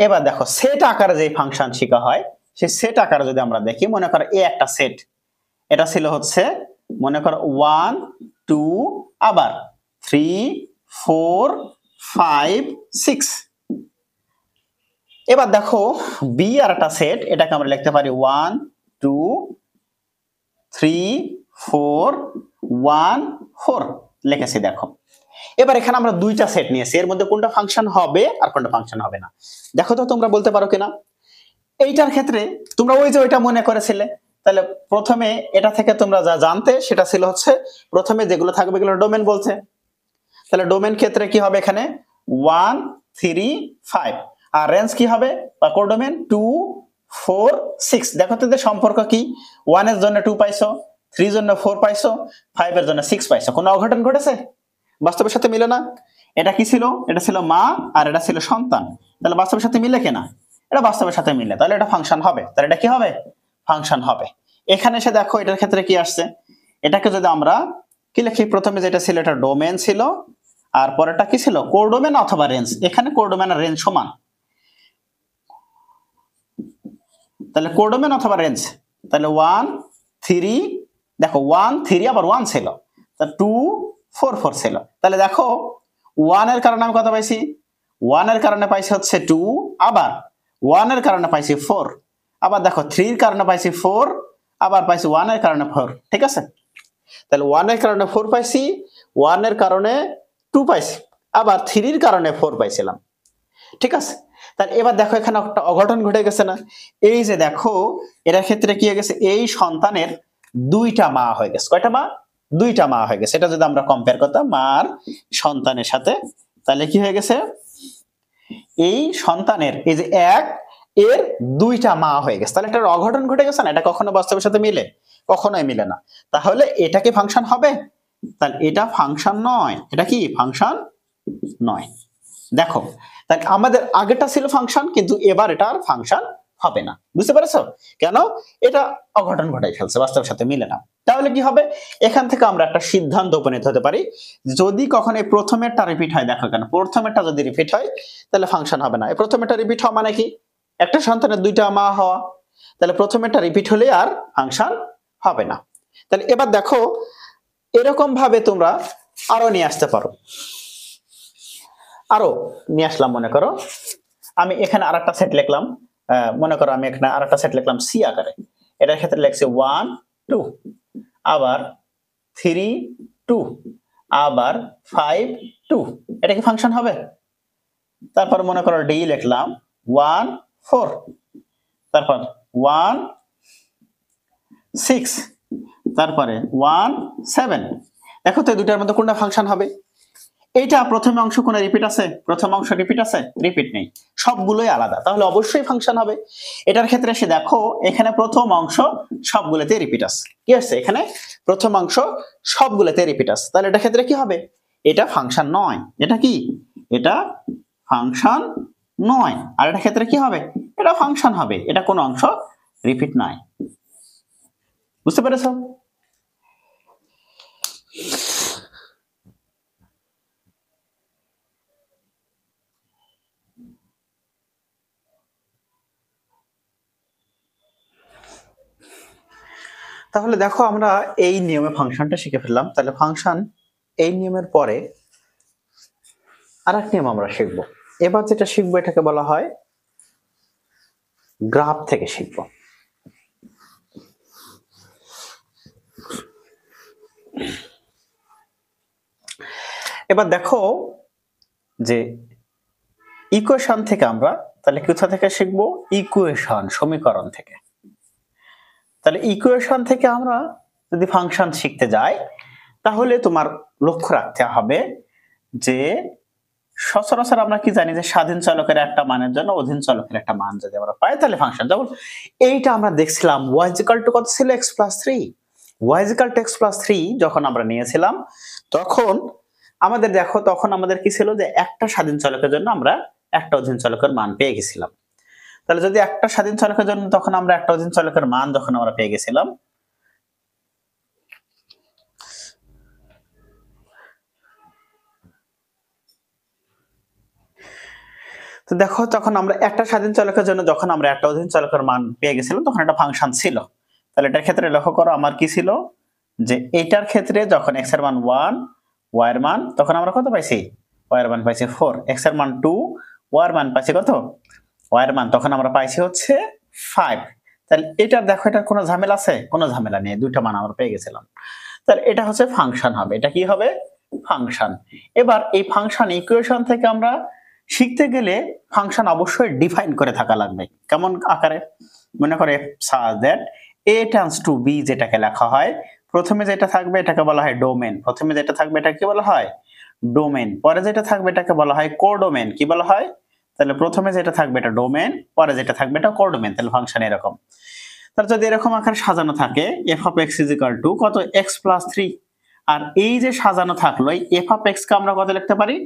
এবার দেখো সেট আকারে যে ফাংশন শেখা হয় সেই সেট আকারে যদি আমরা দেখি, মনে করো এই একটা সেট, এটা ছিল হচ্ছে মনে করো 1 2 আবার 3 4 5 6। এবার দেখো বি আর একটা সেট, এটাকে আমরা লিখতে পারি 1 2 3 4 1 4 লিখেছি। দেখো এবার এখানে আমরা দুইটা সেট নিয়েছি, এর মধ্যে কোনটা ফাংশন হবে আর কোনটা ফাংশন হবে না, দেখো তো তোমরা বলতে পারো কিনা। এইটার ক্ষেত্রে তোমরা ওই যে ওইটা মনে করেছিলে, তাহলে প্রথমে এটা থেকে তোমরা যা জানতে সেটা ছিল হচ্ছে প্রথমে যেগুলো থাকবে এগুলো ডোমেন বলছে। তাহলে ডোমেন ক্ষেত্রে কি হবে, এখানে 1 3 5, আর রেঞ্জ কি হবে বা কোডোমেন 2 4 6। দেখো তো এদের সম্পর্ক কি, 1 এর জন্য 2 পাইছো, 3 এর জন্য 4 পাইছো, 5 এর জন্য 6 পাইছো। কোনো অঘটন ঘটেছে, বাস্তবের সাথে মিলে না। এটা কি ছিল, এটা ছিল মা আর এটা ছিল সন্তান, তাহলে বাস্তবের সাথে মিলে কিনা, এটা বাস্তবের সাথে মিলে, তাহলে এটা ফাংশন হবে। তাহলে এটা কি হবে, ফাংশন হবে। এখানে এসে দেখো এটার ক্ষেত্রে কি আসছে, এটাকে যদি আমরা কি লিখি, প্রথমে যেটা ছিল এটা ডোমেন ছিল, আর পরেরটা কি ছিল, কোডোমেন অথবা রেঞ্জ। এখানে কোডোমেন আর রেঞ্জ সমান, তাহলে কোডোমেন অথবা রেঞ্জ। তাহলে 1 3, দেখো 1 3 আবার 1 ছিল, তা 2 4 4 ছিল। তাহলে দেখো 1 এর কারণে আমি কত পাইছি, 1 এর কারণে পাইছি হচ্ছে 2, আবার 1 এর কারণে পাইছি 4, আবার দেখো 3 এর কারণে পাইছি 4, আবার পাইছি 1 এর কারণে 4। ঠিক আছে? তাহলে 1 এর কারণে 4 পাইছি, 1 এর কারণে 2 পাইছি, আবার 3 এর কারণে 4 পাইছিলাম। ঠিক আছে? তাহলে এবার দেখো এখানে একটা অঘটন ঘটে গেছে না, এই যে দেখো এটার ক্ষেত্রে কি হয়ে গেছে, এই সন্তানের দুইটা মা হয়ে গেছে। কয়টা মা, দুইটা মা হয়ে গেছে। এটা যদি আমরা কম্পেয়ার করতাম মার সন্তানের সাথে, তাহলে কি হয়ে গেছে, এই সন্তানের এই যে এক এর দুইটা মা হয়ে গেছে। তাহলে এটার অঘটন ঘটে গেছে না, এটা কখনো বাস্তবের সাথে মিলে, কখনোই মিলে না। তাহলে এটা কি ফাংশন হবে, তাহলে এটা ফাংশন নয়। এটা কি ফাংশন নয়। দেখো তাহলে আমাদের আগেরটা ছিল ফাংশন, কিন্তু এবার এটা আর ফাংশন হবে না। বুঝতে পেরেছো কেন, এটা অঘটন ঘটাই ফেলছে, বাস্তবের সাথে মিলে না। তাহলে কি হবে, এখান থেকে আমরা একটা সিদ্ধান্ত উপনীত হতে পারি, যদি কখনো এই প্রথমেরটা রিপিট হয়, দেখো কেন প্রথমেরটা যদি রিপিট হয় তাহলে ফাংশন হবে না। এই প্রথমেরটা রিপিট হওয়া মানে কি, একটা সন্তানের দুইটা মা হওয়া, তাহলে প্রথমেরটা রিপিট হলে আর ফাংশন হবে না। তাহলে এবার দেখো এরকম ভাবে তোমরা আরো নিয়ে আসতে পারো। আরো নিয়ে আসলাম, মনে করো আমি এখানে আরেকটা সেট লিখলাম, মনে করো আমি এখানে আরেকটা সেট লিখলাম সি আকারে, এটার ক্ষেত্রে লিখছি 1 2, আবার 3 2, আবার 5 2, এটা কি ফাংশন হবে? তারপর মনে করো ডি লিখলাম 1 4, তারপর 1 6, তারপরে 1 7। দেখো তো এই দুটার মধ্যে কোনটা ফাংশন হবে? এইটা প্রথম অংশ কোনো রিপিট আছে? প্রথম অংশ রিপিট আছে? রিপিট নেই, সবগুলোই আলাদা, তাহলে অবশ্যই ফাংশন হবে। এটার ক্ষেত্রে এসে দেখো এখানে প্রথম অংশ সবগুলোতে রিপিট আছে, কি আছে এখানে? প্রথম অংশ সবগুলোতে রিপিট আছে, তাহলে এটার ক্ষেত্রে কি হবে? এটা ফাংশন নয়। এটা কি? এটা ফাংশন নয়। আর এটার ক্ষেত্রে কি হবে? এটা ফাংশন হবে, এটা কোনো অংশ রিপিট নয়। বুঝতে পেরেছো? তাহলে দেখো আমরা এই নিয়মে ফাংশনটা শিখে ফেললাম। তাহলে ফাংশন এই নিয়মের পরে আরেক নিয়ম আমরা শিখবো। এবার যেটা শিখবো এটাকে বলা হয় গ্রাফ থেকে শিখবো। এবার দেখো যে ইকুয়েশন থেকে আমরা তাহলে কোথা থেকে শিখবো? ইকুয়েশন, সমীকরণ থেকে। তাহলে ইকুয়েশন থেকে আমরা যদি ফাংশন শিখতে যাই তাহলে তোমার লক্ষ্য রাখতে হবে যে সচরাচর আমরা কি জানি যে স্বাধীন চলকের একটা মানের জন্য অধীন চলকের একটা মান যদি আমরা পাই তাহলে ফাংশন। যেমন এইটা আমরা দেখছিলাম y = কত ছিল? x + 3। y = x + 3 যখন আমরা নিয়েছিলাম তখন আমাদের দেখো তখন আমাদের কি ছিল যে একটা স্বাধীন চলকের জন্য আমরা একটা অধীন চলকের মান পেয়ে গেছিলাম। তাহলে যদি একটা স্বাধীন চলকের জন্য তখন আমরা একটা অধীন চলকের মান যখন আমরা পেয়ে গেছিলাম, তো দেখো তখন আমরা একটা স্বাধীন চলকের জন্য যখন আমরা একটা অধীন চলকের মান পেয়ে গেছিলাম তখন একটা ফাংশন ছিল। তাহলে এটার ক্ষেত্রে লক্ষ্য করো আমার কি ছিল যে এটার ক্ষেত্রে যখন x এর মান 1, y এর মান তখন আমরা কত পাইছি? y এর মান পাইছি 4, x এর মান 2, y এর মান পাইছি কত? y এর মান তখন আমরা পাইছি হচ্ছে 5। তাহলে এটা দেখো এটার কোনো ঝামেলা আছে? কোনো ঝামেলা নেই, দুইটা মান আমরা পেয়ে গেছিলাম। তাহলে এটা হচ্ছে ফাংশন হবে। এটা কি হবে? ফাংশন। এবার এই ফাংশন ইকুয়েশন থেকে আমরা শিখতে গেলে ফাংশন অবশ্যই ডিফাইন করে থাকা লাগবে। কেমন আকারে? মনে করে such that a tends to b যেটাকে লেখা হয়, প্রথমে যেটা থাকবে এটাকে বলা হয় ডোমেন। প্রথমে যেটা থাকবে এটাকে বলা হয় ডোমেন, পরে যেটা থাকবে এটাকে বলা হয় কোডোমেন। কি বলা হয়? তাহলে প্রথমে যেটা থাকবে এটা ডোমেন, পরে যেটা থাকবে এটা কোডোমেন। তাহলে ফাংশন এরকম। তাহলে যদি এরকম আকারে সাজানো থাকে f of x = কত? x + 3। আর এই যে সাজানো থাকলো এই f of x কে আমরা কত লিখতে পারি?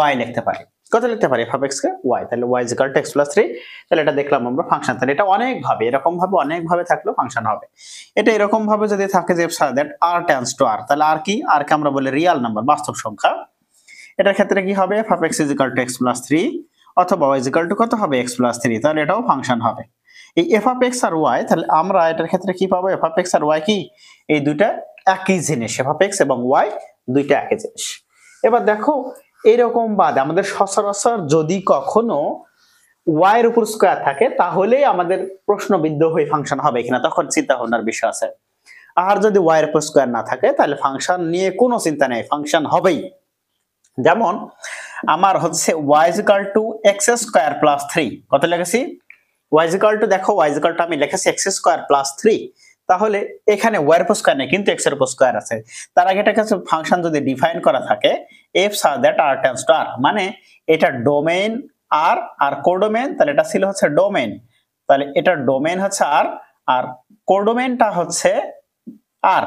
y লিখতে পারি। কত লিখতে পারি? f of x K y। তাহলে y = x + 3। তাহলে এটা দেখলাম আমরা ফাংশন। তাহলে এটা অনেক ভাবে এরকম ভাবে অনেক ভাবে থাকলেও ফাংশন হবে। এটা এরকম ভাবে যদি থাকে যে that r tends to r, তাহলে r কি? r কে আমরা বলি রিয়েল নাম্বার, বাস্তব সংখ্যা। এটার ক্ষেত্রে কি হবে? f of x = x + 3 অথবা y = কত হবে? x + 3। তাহলে এটাও ফাংশন হবে। এই f of x R y, তাহলে আমরা এটার ক্ষেত্রে কি পাবো? f of x R y কি? এই দুইটা একই জিনিস, f of x এবং y দুইটা একই জিনিস। এবার দেখো এরকম বাদ আমাদের সচরাচর যদি কখনো y এর উপর স্কয়ার থাকে তাহলে আমাদের প্রশ্নবিদ্ধ হয়ে ফাংশন হবে কিনা তখন চিন্তা ভাবনার বিষয় আছে। আর যদি y এর উপর স্কয়ার না থাকে তাহলে ফাংশন নিয়ে কোনো চিন্তা নেই, ফাংশন হবেই। যেমন আমার হচ্ছে y = x² + 3, কত লিখেছি? y = দেখো y = আমি লিখেছি x² + 3। তাহলে এখানে y এর উপর স্কয়ার নেই কিন্তু x এর উপর স্কয়ার আছে। তার আগে এটা কাছে ফাংশন যদি ডিফাইন করা থাকে f such that r tends to r, মানে এটা ডোমেইন r আর কোডোমেইন, তাহলে এটা ছিল হচ্ছে ডোমেইন। তাহলে এটা ডোমেইন হচ্ছে r আর কোডোমেইনটা হচ্ছে r।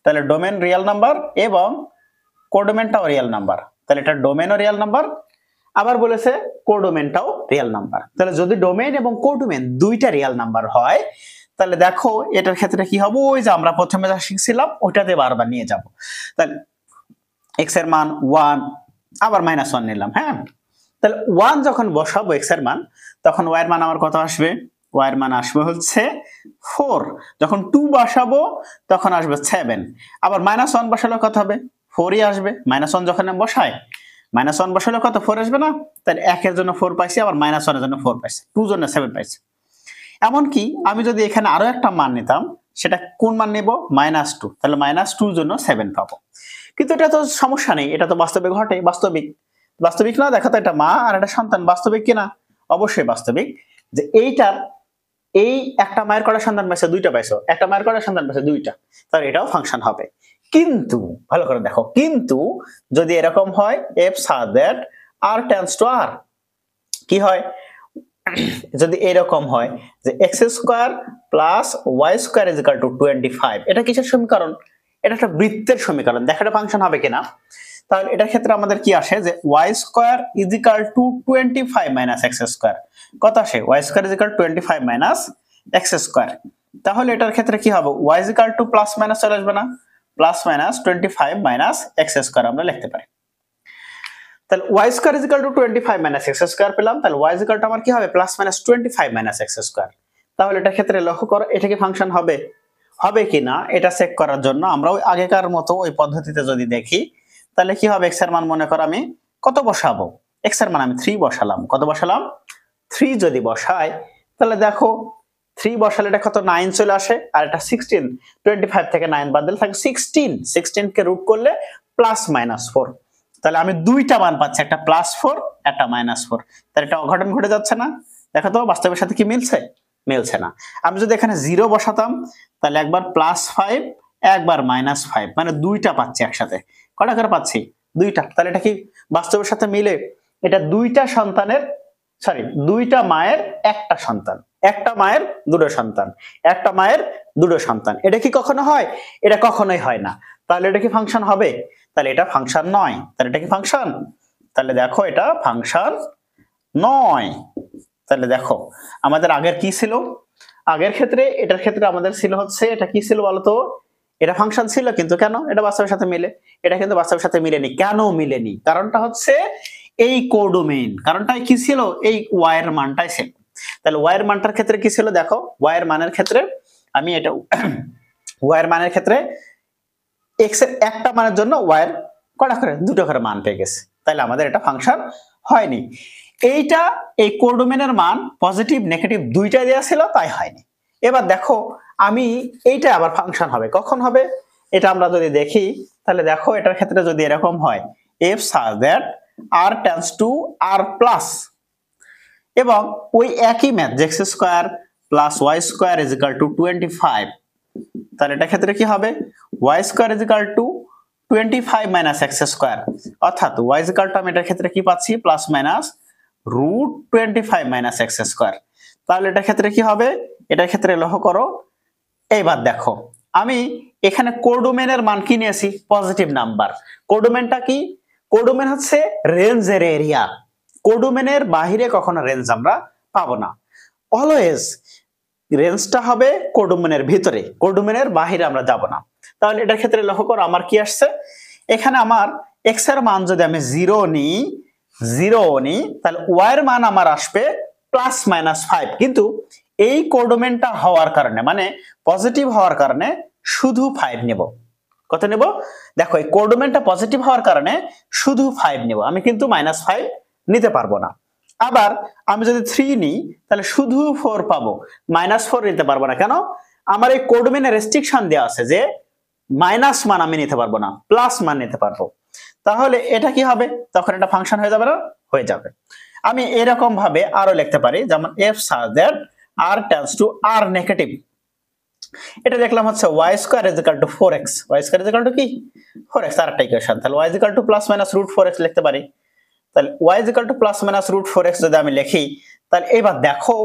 তাহলে ডোমেইন রিয়েল নাম্বার এবং কোডোমেইনটাও রিয়েল নাম্বার। তাহলে এটা ডোমেইনও রিয়েল নাম্বার, আবার বলেছে কোডোমেইনটাও রিয়েল নাম্বার। তাহলে যদি ডোমেইন এবং কোডোমেইন দুইটা রিয়েল নাম্বার হয় তাহলে দেখো এটার ক্ষেত্রে কি হবে? ওই যে আমরা প্রথমে যা শিখছিলাম ওইটাতে বারবার নিয়ে যাব। তাহলে x এর মান 1 আবার -1 নিলাম, হ্যাঁ। তাহলে 1 যখন বসাবো x এর মান তখন y এর মান আমার কত আসবে? y এর মান আসবে হচ্ছে 4। যখন 2 বসাবো তখন আসবে 7। আবার -1 বসালে কত হবে? 4ই আসবে। -1 যখন আমি বসাই -1 বসালে কত 4 আসবে না, তাহলে 1 এর জন্য 4 পাইছি, আবার -1 এর জন্য 4 পাইছি, 2 জন্য 7 পাইছি। এমনকি আমি যদি এখানে আরো একটা মান নিতাম, সেটা কোন মান নেব, -2, তাহলে -2 এর জন্য 7 পাবো। কিন্তু এটা তো সমস্যা নেই, এটা তো বাস্তবে ঘটে, বাস্তবিক না, দেখো তো এটা মা আর এটা সন্তান, বাস্তবিক কিনা? অবশ্যই বাস্তবিক। যে এইটার এই একটা মায়ের কটা সন্তান পাইছে, দুইটা পাইছো, একটা মায়ের কটা সন্তান পাইছে, দুইটা, তাহলে এটাও ফাংশন হবে। কিন্তু ভালো করে দেখো, কিন্তু যদি এরকম হয় f such that r tends to r, কি হয় যদি এরকম হয় যে x square plus y square is equal to 25, এটা কিসের সমীকরণ? এটা একটা বৃত্তের সমীকরণ, দেখা এটা ফাংশন হবে কিনা। তাহলে এটার ক্ষেত্রে আমাদের কি আসে যে y square is equal to 25 minus x square, কত আসে y square is equal 25 minus x square. তাহলে এটার ক্ষেত্রে কি হবে, y is equal to plus minus চলে আসবে না, plus minus 25 minus x square আমরা লিখতে পারি। তাহলে y square is equal to 25 minus x square পেলাম, তাহলে y ইজ ইকুয়াল টু আমার কি হবে, plus minus 25 minus x square. তাহলে এটার ক্ষেত্রে লক্ষ্য করো এটা কি ফাংশন হবে, হবে কিনা এটা চেক করার জন্য আমরা ওই আগেকার মতো ওই পদ্ধতিতে যদি দেখি, তাহলে কি হবে, x এর মান মনে করো আমি কত বসাবো, x এর মান আমি 3 বসালাম, কত বসালাম 3 যদি বসাই, তাহলে দেখো 3 বসালে এটা কত 9 চলে আসে, আর এটা 16, 25 থেকে 9 বাদ দিলে থাকে 16, 16 কে রুট করলে প্লাস মাইনাস 4, তাহলে আমি দুইটা মান পাচ্ছি, একটা +4 একটা -4, তাহলে এটা অঘটন ঘটে যাচ্ছে না? দেখো তো বাস্তবের সাথে কি মিলছে, মিলছে না। আমি যদি এখানে 0 বসাতাম, তাহলে একবার +5 একবার -5, মানে দুইটা পাচ্ছি একসাথে, কটা করে পাচ্ছি, দুইটা। তাহলে এটা কি বাস্তবের সাথে মিলে, এটা দুইটা সন্তানের, সরি দুইটা মায়ের একটা সন্তান, একটা মায়ের দুটো সন্তান, একটা মায়ের দুটো সন্তান, এটা কি কখনো হয়? এটা কখনোই হয় না। তাহলে এটা কি ফাংশন হবে? তাহলে এটা ফাংশন নয়। তাহলে এটা কি ফাংশন? তাহলে দেখো এটা ফাংশন নয়। তাহলে দেখো আমাদের আগের কি ছিল, আগের ক্ষেত্রে এটার ক্ষেত্রে আমাদের ছিল হচ্ছে, এটা কি ছিল বলতো, এটা ফাংশন ছিল, কিন্তু কেন এটা বাস্তবের সাথে মিলে, এটা কিন্তু বাস্তবের সাথে মিলেনি। কেন মিলেনি? কারণটা হচ্ছে এই কোডোমেইন, কারণটা কি ছিল, এই y এর মানটাই ছিল। তাহলে y এর মানটার ক্ষেত্রে কি ছিল, দেখো y এর মানের ক্ষেত্রে আমি এটা y এর মানের ক্ষেত্রে x এর একটা মানের জন্য y এর কটা করে, দুটো করে মান পেয়ে গেছে, তাহলে আমাদের এটা ফাংশন হয়নি। এইটা এই কোডোমেইনের মান পজিটিভ নেগেটিভ দুইটাই দেওয়া ছিল, তাই হয়নি। এবার দেখো আমি এইটা আবার ফাংশন হবে, কখন হবে এটা আমরা যদি দেখি, তাহলে দেখো এটার ক্ষেত্রে যদি এরকম হয় f such that r tends to r plus, এবং ওই একই math x square plus y square is equal to 25, তাহলে এটা ক্ষেত্রে কি হবে, y square is equal to 25 minus x square, অর্থাৎ y ইজ ইকুয়াল টু আমি এটার ক্ষেত্রে কি পাচ্ছি, plus minus √25 minus x square. তাহলে এটার ক্ষেত্রে কি হবে, এটার ক্ষেত্রে লক্ষ্য করো, এইবার দেখো আমি এখানে কোডোমেইনের মান কি নিয়েছি, পজিটিভ নাম্বার। কোডোমেইনটা কি, কোডোমেইন হচ্ছে রেঞ্জের এরিয়া, কোডোমেইনের বাহিরে কখনো রেঞ্জ আমরা পাবো না, অলওয়েজ রেঞ্জটা হবে কোডোমেইনের ভিতরে, কোডোমেইনের বাহিরে আমরা যাব না। তাহলে এটার ক্ষেত্রে লক্ষ্য করো আমার কি আসছে, এখানে আমার x এর মান যদি আমি 0 নিই, তাহলে y এর মান আমার আসবে +-5, কিন্তু এই কোডোমেইনটা হওয়ার কারণে, মানে পজিটিভ হওয়ার কারণে শুধু 5 নেব। কত নেব, দেখো এই কোডোমেইনটা পজিটিভ হওয়ার কারণে শুধু 5 নেব, আমি কিন্তু -5 নিতে পারবো না। আবার আমি যদি 3 নিই, তাহলে শুধু 4 পাবো, -4 নিতে পারবো না। কেন, আমার এই কোডোমেইনে রেস্ট্রিকশন দেওয়া আছে যে মাইনাস মান আমি নিতে পারবো না, প্লাস মান নিতে পারবো। তাহলে এটা কি হবে, তখন এটা ফাংশন হয়ে যাবে না, হয়ে যাবে। আমি এরকম ভাবে আরো লিখতে পারি, যেমন f such that r tends to r negative, এটা দেখলাম হচ্ছে y square is equal to 4x, y square is equal to কি 4x, আরেকটা ইকুয়েশন। তাহলে y is equal to plus minus √4x লিখতে পারি। তাহলে y is equal to plus minus √4x যদি আমি লিখি, তাহলে এবার দেখো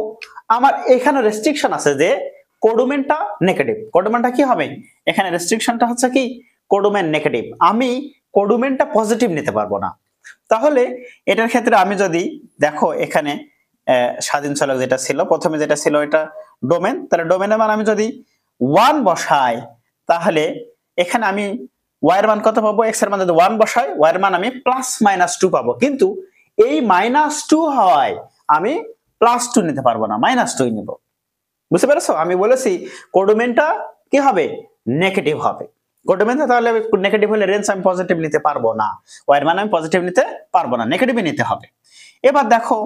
আমার এখানে রেস্ট্রিকশন আছে যে কোডোমেইনটা নেগেটিভ, কোডোমেইনটা কি হবে, এখানে রেস্ট্রিকশনটা হচ্ছে কি কোডোমেইন নেগেটিভ, আমি কোডোমেইনটা পজিটিভ নিতে পারবো না। তাহলে এটার ক্ষেত্রে আমি যদি দেখো এখানে স্বাধীন চলক যেটা ছিল, প্রথমে যেটা ছিল এটা ডোমেন, তাহলে ডোমেনের মান আমি যদি 1 বসাই, তাহলে এখানে আমি y এর মান কত পাবো, x এর মান যদি 1 বসাই, y এর মান আমি +-2 পাবো, কিন্তু এই -2 হওয়ায় আমি +2 নিতে পারবো না, -2 নিব। বুঝতে পেরেছো, আমি বলেছি কোডোমেইনটা কি হবে, নেগেটিভ হবে। কোডোমেন তাহলে নেগেটিভ হলে রেঞ্জ আমি পজিটিভ নিতে পারবো না, ওয়াই এর মান আমি পজিটিভ নিতে পারবো না, নেগেটিভই নিতে হবে। এবার দেখো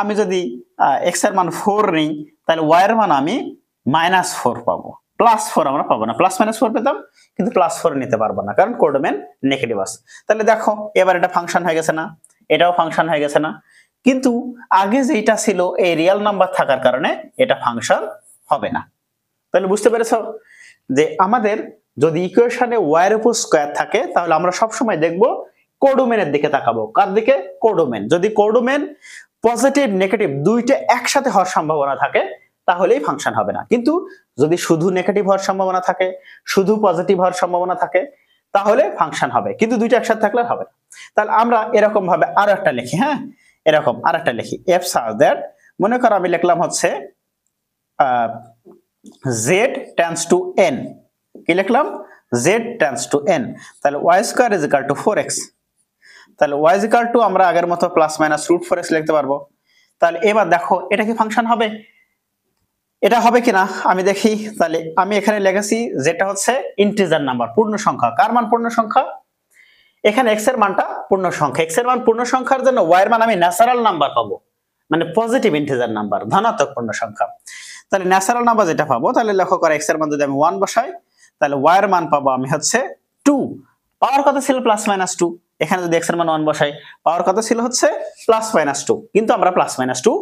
আমি যদি এক্স এর মান 4 নিই তাহলে ওয়াই এর মান আমি -4 পাবো, +4 আমরা পাবো না, +-4 পেতাম কিন্তু +4 নিতে পারবো না কারণ কোডোমেন নেগেটিভ আছে। তাহলে দেখো এবার এটা ফাংশন হয়ে গেছে না, এটাও ফাংশন হয়ে গেছে না, কিন্তু আগে যেটা ছিল এই রিয়েল নাম্বার থাকার কারণে এটা ফাংশন হবে না। তাহলে বুঝতে পেরেছো যে আমাদের যদি ইকুয়েশনে ওয়াই এর উপর স্কয়ার থাকে তাহলে আমরা সব সময় দেখব কোডোমেনের দিকে তাকাবো। কার দিকে? কোডোমেন। যদি কোডোমেন পজিটিভ নেগেটিভ দুইটা একসাথে হওয়ার সম্ভাবনা থাকে তাহলেই ফাংশন হবে না, কিন্তু যদি শুধু নেগেটিভ হওয়ার সম্ভাবনা থাকে, শুধু পজিটিভ হওয়ার সম্ভাবনা থাকে তাহলে ফাংশন হবে, কিন্তু দুইটা একসাথে থাকলে হবে না। তাহলে আমরা এরকম ভাবে আরো একটা লিখি, হ্যাঁ এরকম আরেকটা লিখি, f such that মনে করো আমি লিখলাম হচ্ছে z tends to n, কি লিখলাম? z tends to n, তাহলে y square is equal to 4x, তাহলে y is equal to আমরা আগের মতো +-√4x লিখতে পারবো। তাহলে এবার দেখো এটা কি ফাংশন হবে? এটা হবে কিনা আমি দেখি। তাহলে আমি এখানে লিখেছি যেটা হচ্ছে ইন্টিজার নাম্বার, পূর্ণ সংখ্যা। কার মান পূর্ণ সংখ্যা? এখানে x এর মানটা পূর্ণ সংখ্যা, x এর মান পূর্ণ সংখ্যার জন্য y এর মান আমি ন্যাচারাল নাম্বার পাবো, মানে পজিটিভ ইন্টিজার নাম্বার, ধনাত্মক পূর্ণ সংখ্যা। তাহলে ন্যাচারাল নাম্বার যেটা পাবো, তাহলে লক্ষ্য করে x এর মান যদি আমি 1 বসাই তাহলে y এর মান পাবো আমি হচ্ছে 2, পাওয়ার কথা ছিল +-2, এখানে যদি x এর মান 1 বসাই পাওয়ার কথা ছিল হচ্ছে +-2, কিন্তু আমরা +-2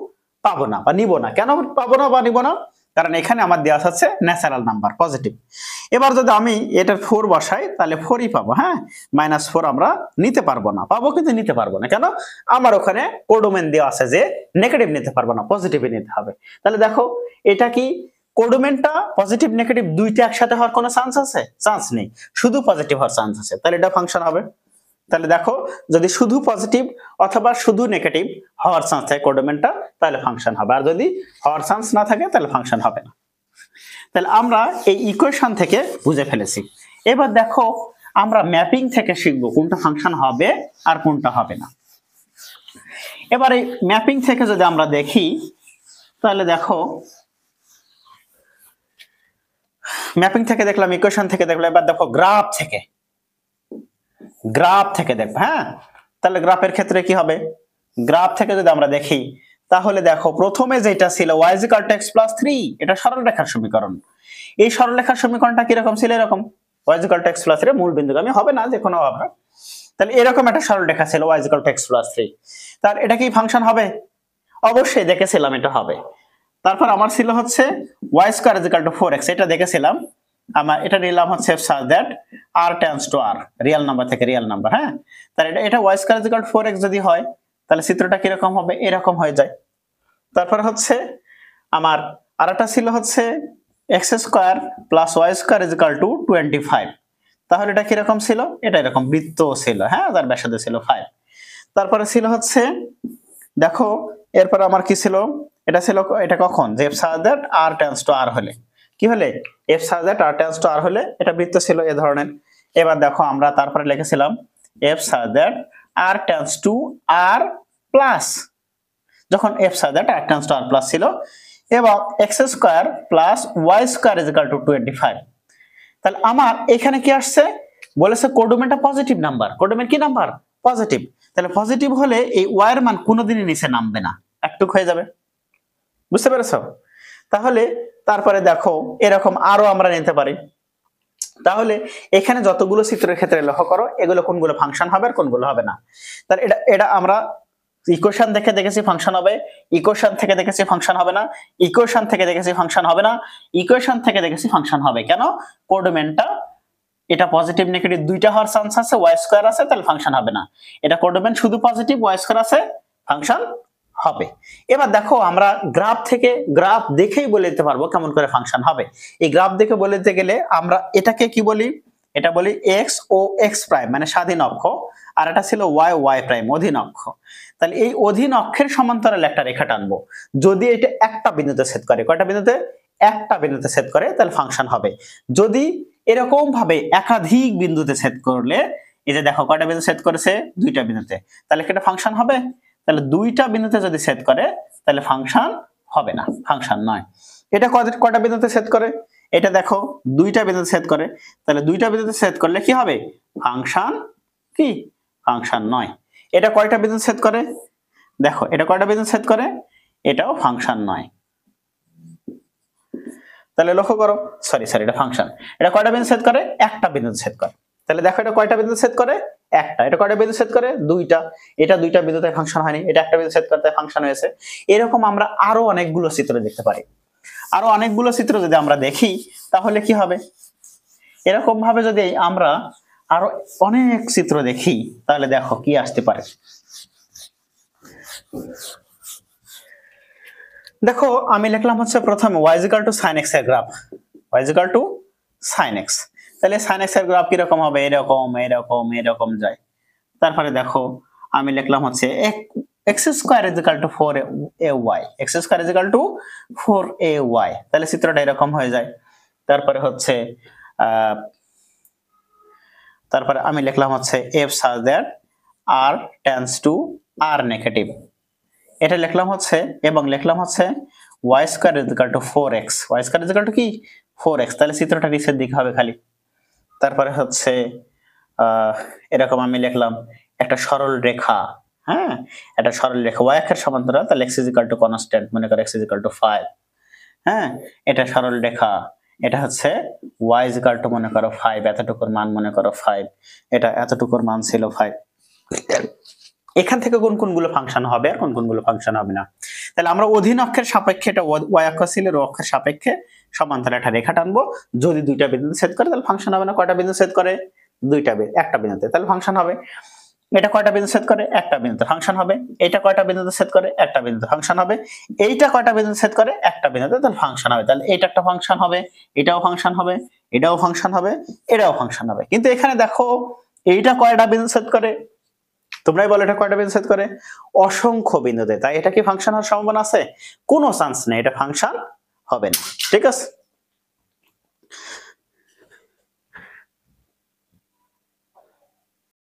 পাবো না বা নিব না। কেন পাবো না বা নিব না? কারণ এখানে আমার দেওয়া আছে ন্যাচারাল নাম্বার পজিটিভ। এবার যদি আমি এটা 4 বসাই তাহলে 4ই পাবো, হ্যাঁ -4 আমরা নিতে পারবো না, পাবো কিন্তু নিতে পারবো না। কেন? আমার ওখানে কোডোমেন দেওয়া আছে যে নেগেটিভ নিতে পারবো না, পজিটিভই নিতে হবে। তাহলে দেখো এটা কি কোডোমেনটা পজিটিভ নেগেটিভ দুইটা একসাথে হওয়ার কোনো চান্স আছে? চান্স নেই, শুধু পজিটিভ হওয়ার চান্স আছে, তাহলে এটা ফাংশন হবে। তাহলে দেখো যদি শুধু পজিটিভ অথবা শুধু নেগেটিভ হওয়ার চান্স থাকে কোডোমেনটা তাহলে ফাংশন হবে, আর যদি হওয়ার চান্স না থাকে তাহলে ফাংশন হবে না। তাহলে আমরা এই ইকুয়েশন থেকে বুঝে ফেলেছি। এবার দেখো আমরা ম্যাপিং থেকে শিখবো কোনটা ফাংশন হবে আর কোনটা হবে না। এবার এই ম্যাপিং থেকে যদি আমরা দেখি তাহলে দেখো ম্যাপিং থেকে দেখলাম, ইকুয়েশন থেকে দেখলাম, এবার দেখো গ্রাফ থেকে দেখবো, হ্যাঁ তাহলে গ্রাফের ক্ষেত্রে কি হবে? গ্রাফ থেকে যদি আমরা দেখি তাহলে দেখো প্রথমে যেটা ছিল y = x + 3, এটা সরলরেখার সমীকরণ। এই সরলরেখার সমীকরণটা কিরকম ছিল? এরকম, y = x + 3 মূল বিন্দুগামী হবে না, যে কোনো হবে। তাহলে এরকম একটা সরলরেখা ছিল y = x + 3, তার এটা কি ফাংশন হবে? অবশ্যই দেখেছিলাম এটা হবে। তারপর আমার ছিল হচ্ছে y² = 4x, এটা দেখেছিলাম, আমার এটা নিলাম হচ্ছে such that r tends to r, real number থেকে রিয়েল নাম্বার, হ্যাঁ তাহলে এটা y² = 4x যদি হয় তাহলে চিত্রটা কিরকম হবে? এরকম হয়ে যায়। তারপর হচ্ছে আমার আরেকটা ছিল হচ্ছে x² + y² = 25, তাহলে এটা কিরকম ছিল? এটা এরকম বৃত্ত ছিল, হ্যাঁ যার ব্যাসার্ধ ছিল 5। তারপরে ছিল হচ্ছে দেখো এরপর আমার কি ছিল? এটা ছিল, এটা কখন? যে such that r tends to r হলে, কি হলে? such that r tends to r হলে এটা বৃত্ত ছিল এ ধরনের। এবার দেখো আমরা তারপরে লিখেছিলাম such that r tends to r plus, যখন such that r tends to r plus ছিল, এবং x² + y² = 25। তাহলে আমার এখানে কি আসছে? বলেছে কোডোমেনটা পজিটিভ নাম্বার। কোডোমেন কি নাম্বার? পজিটিভ। তাহলে পজিটিভ হলে এই y এর মান কোনোদিনই নিচে নামবে না, একটুক হয়ে যাবে। বুঝতে পেরেছো? তাহলে তারপরে দেখো এরকম আরো আমরা নিতে পারি। তাহলে এখানে যতগুলো চিত্রের ক্ষেত্রে লক্ষ্য করো এগুলো কোনগুলো ফাংশন হবে আর কোনগুলো হবে না। তাহলে এটা আমরা ইকুয়েশন দেখে দেখেছি ফাংশন হবে, ইকুয়েশন থেকে দেখেছি ফাংশন হবে না, ইকুয়েশন থেকে দেখেছি ফাংশন হবে না, ইকুয়েশন থেকে দেখেছি ফাংশন হবে। কেন? কোডোমেনটা এটা পজিটিভ নেগেটিভ দুইটা হওয়ার চান্স আছে, y² আছে, তাহলে ফাংশন হবে না। এটা কোডোমেন শুধু পজিটিভ, y² আছে, ফাংশন হবে। এবার দেখো আমরা গ্রাফ দেখেই বলে দিতে পারবো কেমন করে ফাংশন হবে। এই গ্রাফ দেখে বলে দিতে গেলে আমরা এটাকে কি বলি? এটা বলি x ও x প্রাইম, মানে স্বাধীন অক্ষ, আর এটা ছিল y প্রাইম, অধীন অক্ষ। তাহলে এই অধীন অক্ষের সমান্তরাল একটা রেখা টানবো। যদি এটা একটা বিন্দুতে ছেদ করে, কয়টা বিন্দুতে? একটা বিন্দুতে ছেদ করে, তাহলে ফাংশন হবে। যদি এরকম ভাবে একাধিক বিন্দুতে ছেদ করলে, এই যে দেখো কয়টা বিন্দু ছেদ করেছে? দুইটা বিন্দুতে, তাহলে কি এটা ফাংশন হবে? তাহলে দুইটা বিন্দুতে যদি ছেদ করে তাহলে ফাংশন হবে না, ফাংশন নয়। এটা কয়টা বিন্দুতে ছেদ করে? এটা দেখো দুইটা বিন্দুতে ছেদ করে, তাহলে দুইটা বিন্দুতে ছেদ করলে কি হবে? ফাংশন কি? ফাংশন নয়। এটা কয়টা বিন্দুতে ছেদ করে? দেখো এটা কয়টা বিন্দুতে ছেদ করে? এটাও ফাংশন নয়। তাহলে লক্ষ্য করো, সরি এটা ফাংশন। এটা কয়টা বিন্দু ছেদ করে? একটা বিন্দুতে ছেদ করে। তাহলে দেখো এটা কয়টা বিন্দু ছেদ করে? একটা। এটা কয়টা বিন্দু ছেদ করে? দুইটা। এটা দুইটা বিন্দুতে ফাংশন হয়নি, এটা একটা বিন্দু ছেদ করতে ফাংশন হয়েছে। এরকম আমরা আরো অনেকগুলো চিত্র দেখতে পারি। আরো অনেকগুলো চিত্র যদি আমরা দেখি তাহলে কি হবে? এরকম ভাবে যদি আমরা আরো অনেক চিত্র দেখি তাহলে দেখো কি আসতে পারে। দেখো আমি লিখলাম হচ্ছে প্রথমে y = sin x এর গ্রাফ, y = sin x। তাহলে sin x এর গ্রাফ কি রকম হবে? এরকম এরকম এরকম যায়। তারপরে দেখো আমি লিখলাম হচ্ছে x² = 4ay, x² = 4ay। তাহলে চিত্রটা এরকম হয়ে যায়। তারপরে হচ্ছে তারপরে আমি লিখলাম হচ্ছে f such that r tends to r negative. এটা লিখলাম হচ্ছে এবং লিখলাম হচ্ছে y² = 4x, y² = কি? 4x। তাহলে চিত্রটা নিচের দিকে হবে খালি। তারপরে হচ্ছে এরকম আমি লিখলাম একটা সরল রেখা, হ্যাঁ, একটা সরল রেখা y অক্ষের সমান্তরাল, তাহলে x = কনস্ট্যান্ট, মনে করো x = 5, হ্যাঁ, এটা সরল রেখা। এটা হচ্ছে y = মনে করো 5, এতটুকুর মান মনে করো 5, এটা এতটুকুর মান ছিল 5। এখান থেকে কোন কোনগুলো ফাংশন হবে আর কোন কোনগুলো ফাংশন হবে না। তাহলে আমরা অধীন অক্ষের সাপেক্ষে, এটা y অক্ষ ছিল, রো অক্ষের সাপেক্ষে সমান্তরাল একটা রেখা টানবো। যদি দুইটা বিন্দুতে ছেদ করে তাহলে ফাংশন হবে না। কয়টা বিন্দু ছেদ করে? একটা বিন্দুতে, তাহলে ফাংশন হবে। এটা কয়টা বিন্দু ছেদ করে? একটা বিন্দুতে, ফাংশন হবে। এটা কয়টা বিন্দুতে ছেদ করে? একটা বিন্দুতে, ফাংশন হবে। এইটা কয়টা বিন্দুতে ছেদ করে? একটা বিন্দুতে, তাহলে ফাংশন হবে। তাহলে এটা একটা ফাংশন হবে, এটাও ফাংশন হবে, এটাও ফাংশন হবে, এটাও ফাংশন হবে। কিন্তু এখানে দেখো এইটা কয়টা বিন্দু ছেদ করে? তোমরাই বলো এটা কয়টা বিন্দু ছেদ করে? অসংখ্য বিন্দুতে। তাই এটা কি ফাংশন হওয়ার সম্ভাবনা আছে? কোনো চান্স নেই, এটা ফাংশন হবে না। ঠিক আছে।